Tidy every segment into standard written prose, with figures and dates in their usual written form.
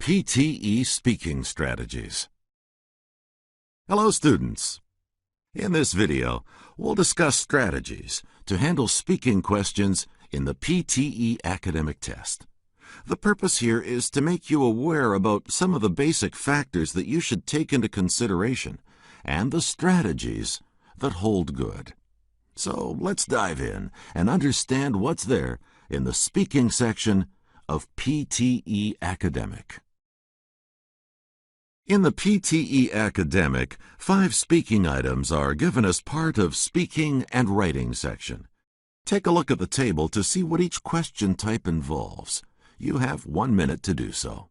PTE speaking strategies. Hello students. In this video, we'll discuss strategies to handle speaking questions in the PTE academic test. The purpose here is to make you aware about some of the basic factors that you should take into consideration and the strategies that hold good. So let's dive in and understand what's there in the speaking section of PTE Academic. In the PTE Academic, 5 speaking items are given as part of Speaking and Writing section. Take a look at the table to see what each question type involves. You have 1 minute to do so.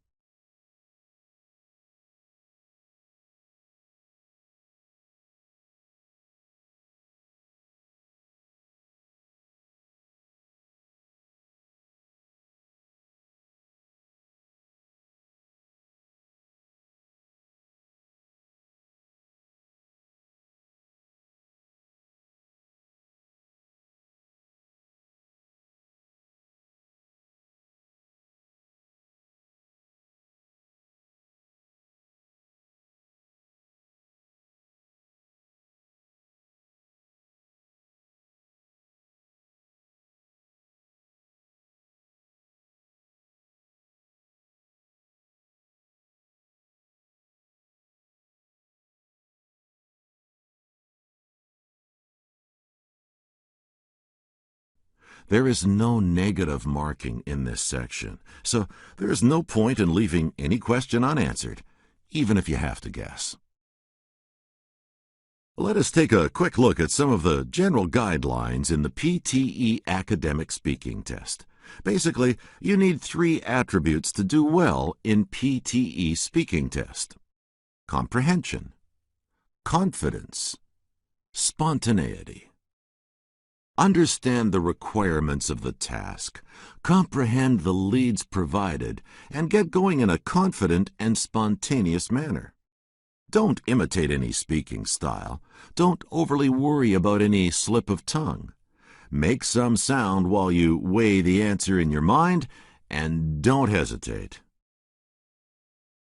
There is no negative marking in this section, so there is no point in leaving any question unanswered, even if you have to guess. Let us take a quick look at some of the general guidelines in the PTE academic speaking test. Basically, you need 3 attributes to do well in PTE speaking test: comprehension, confidence, spontaneity. Understand the requirements of the task, comprehend the leads provided, and get going in a confident and spontaneous manner. Don't imitate any speaking style. Don't overly worry about any slip of tongue. Make some sound while you weigh the answer in your mind, and don't hesitate.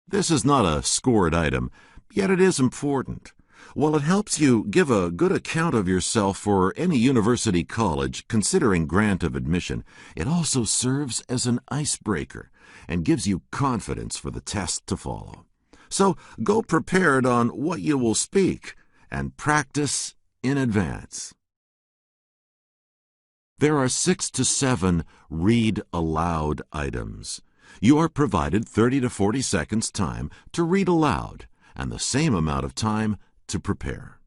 This is not a scored item, yet it is important. While it helps you give a good account of yourself for any university college considering grant of admission, it also serves as an icebreaker and gives you confidence for the test to follow. So go prepared on what you will speak and practice in advance. There are 6 to 7 read aloud items. You are provided 30 to 40 seconds time to read aloud and the same amount of time to prepare.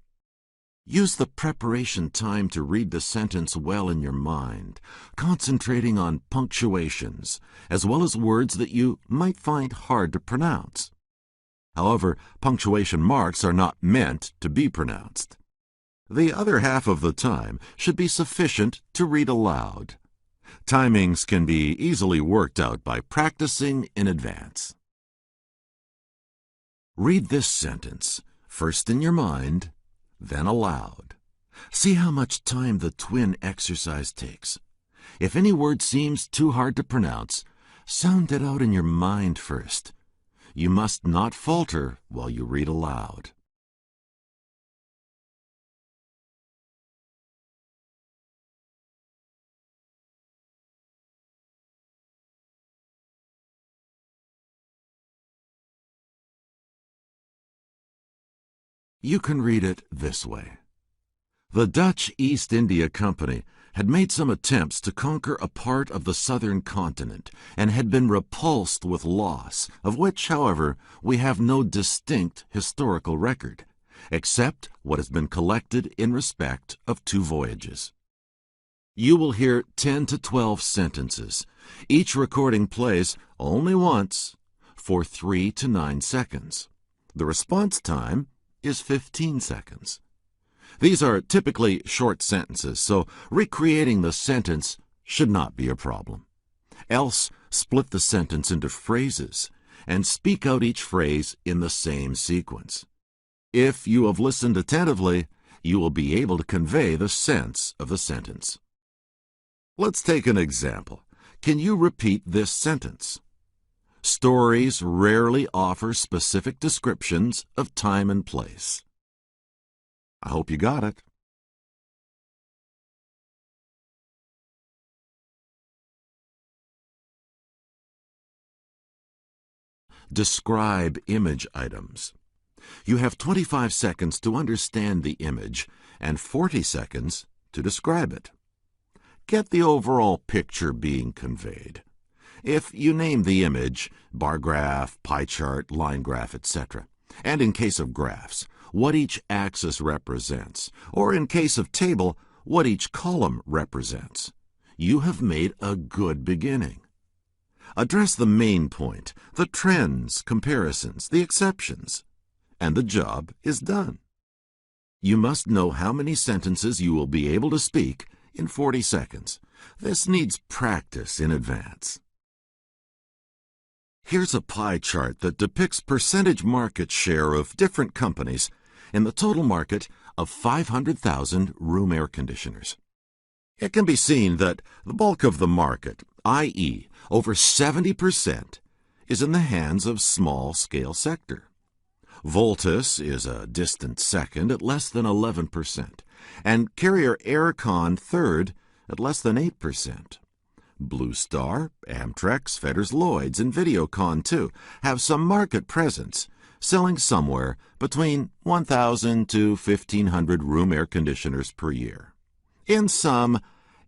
Use the preparation time to read the sentence well in your mind, concentrating on punctuations, as well as words that you might find hard to pronounce. However, punctuation marks are not meant to be pronounced. The other half of the time should be sufficient to read aloud. Timings can be easily worked out by practicing in advance. Read this sentence, first in your mind, then aloud. See how much time the twin exercise takes. If any word seems too hard to pronounce, sound it out in your mind first. You must not falter while you read aloud. You can read it this way. The Dutch East India Company had made some attempts to conquer a part of the southern continent and had been repulsed with loss, of which, however, we have no distinct historical record, except what has been collected in respect of 2 voyages. You will hear 10 to 12 sentences. Each recording plays only once for 3 to 9 seconds. The response time is 15 seconds. These are typically short sentences, so recreating the sentence should not be a problem. Else, split the sentence into phrases and speak out each phrase in the same sequence. If you have listened attentively, you will be able to convey the sense of the sentence. Let's take an example. Can you repeat this sentence? Stories rarely offer specific descriptions of time and place. I hope you got it. Describe image items. You have 25 seconds to understand the image and 40 seconds to describe it. Get the overall picture being conveyed. If you name the image, bar graph, pie chart, line graph, etc., and in case of graphs, what each axis represents, or in case of table, what each column represents, you have made a good beginning. Address the main point, the trends, comparisons, the exceptions, and the job is done. You must know how many sentences you will be able to speak in 40 seconds. This needs practice in advance. Here's a pie chart that depicts percentage market share of different companies in the total market of 500,000 room air conditioners. It can be seen that the bulk of the market, i.e., over 70%, is in the hands of small-scale sector. Voltus is a distant second at less than 11%, and Carrier Aircon third at less than 8%. Blue Star, Amtrex, Fetters Lloyd's, and Videocon too have some market presence, selling somewhere between 1,000 to 1,500 room air conditioners per year. In sum,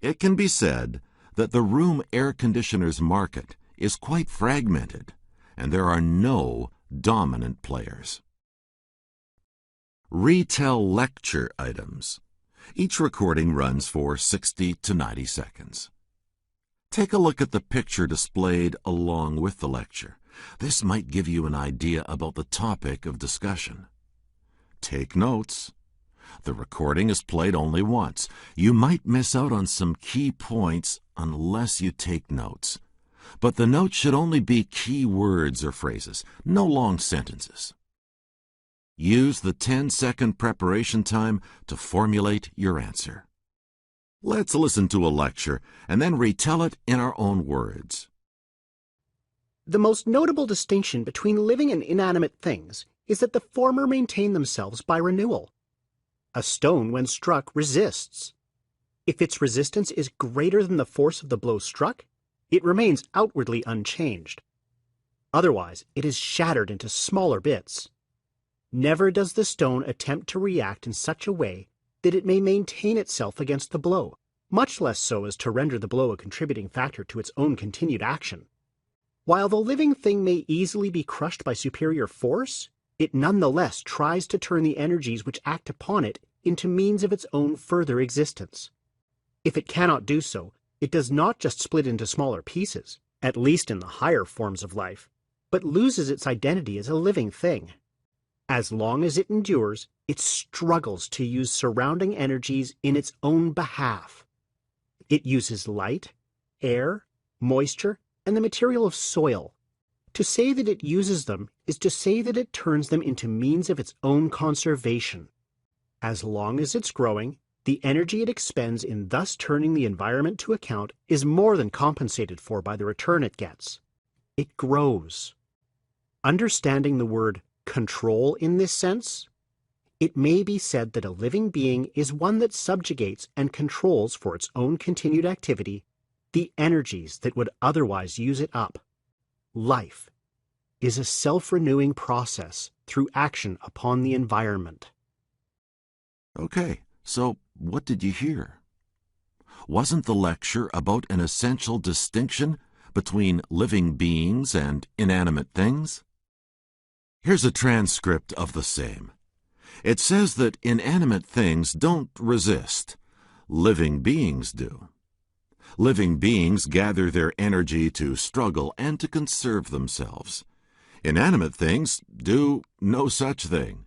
it can be said that the room air conditioners market is quite fragmented, and there are no dominant players. Retell lecture items. Each recording runs for 60 to 90 seconds. Take a look at the picture displayed along with the lecture. This might give you an idea about the topic of discussion. Take notes. The recording is played only once. You might miss out on some key points unless you take notes. But the notes should only be key words or phrases, no long sentences. Use the 10-second preparation time to formulate your answer. Let's listen to a lecture and then retell it in our own words. The most notable distinction between living and inanimate things is that the former maintain themselves by renewal. A stone, when struck, resists. If its resistance is greater than the force of the blow struck, it remains outwardly unchanged. Otherwise, it is shattered into smaller bits. Never does the stone attempt to react in such a way that it may maintain itself against the blow, much less so as to render the blow a contributing factor to its own continued action. While the living thing may easily be crushed by superior force, it nonetheless tries to turn the energies which act upon it into means of its own further existence. If it cannot do so, it does not just split into smaller pieces, at least in the higher forms of life, but loses its identity as a living thing. As long as it endures, it struggles to use surrounding energies in its own behalf. It uses light, air, moisture, and the material of soil. To say that it uses them is to say that it turns them into means of its own conservation. As long as it's growing, the energy it expends in thus turning the environment to account is more than compensated for by the return it gets. It grows. Understanding the word control in this sense, it may be said that a living being is one that subjugates and controls for its own continued activity the energies that would otherwise use it up. Life is a self-renewing process through action upon the environment. Okay, so what did you hear? Wasn't the lecture about an essential distinction between living beings and inanimate things? Here's a transcript of the same. It says that inanimate things don't resist. Living beings do. Living beings gather their energy to struggle and to conserve themselves. Inanimate things do no such thing.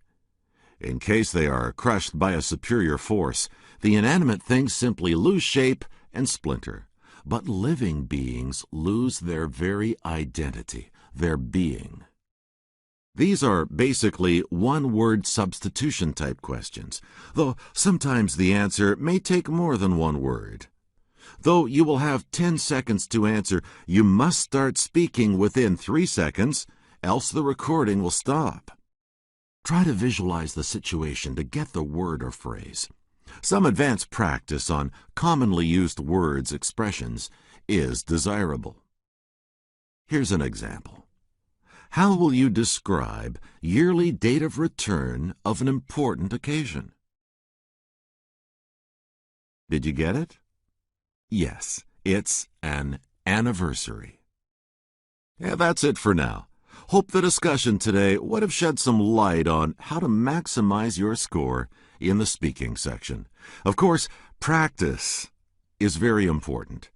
In case they are crushed by a superior force, the inanimate things simply lose shape and splinter. But living beings lose their very identity, their being. These are basically one-word substitution type questions, though sometimes the answer may take more than one word. Though you will have 10 seconds to answer, you must start speaking within 3 seconds, else the recording will stop. Try to visualize the situation to get the word or phrase. Some advanced practice on commonly used words, expressions, is desirable. Here's an example. How will you describe yearly date of return of an important occasion? Did you get it? Yes, it's an anniversary. Yeah, that's it for now. Hope the discussion today would have shed some light on how to maximize your score in the speaking section. Of course, practice is very important.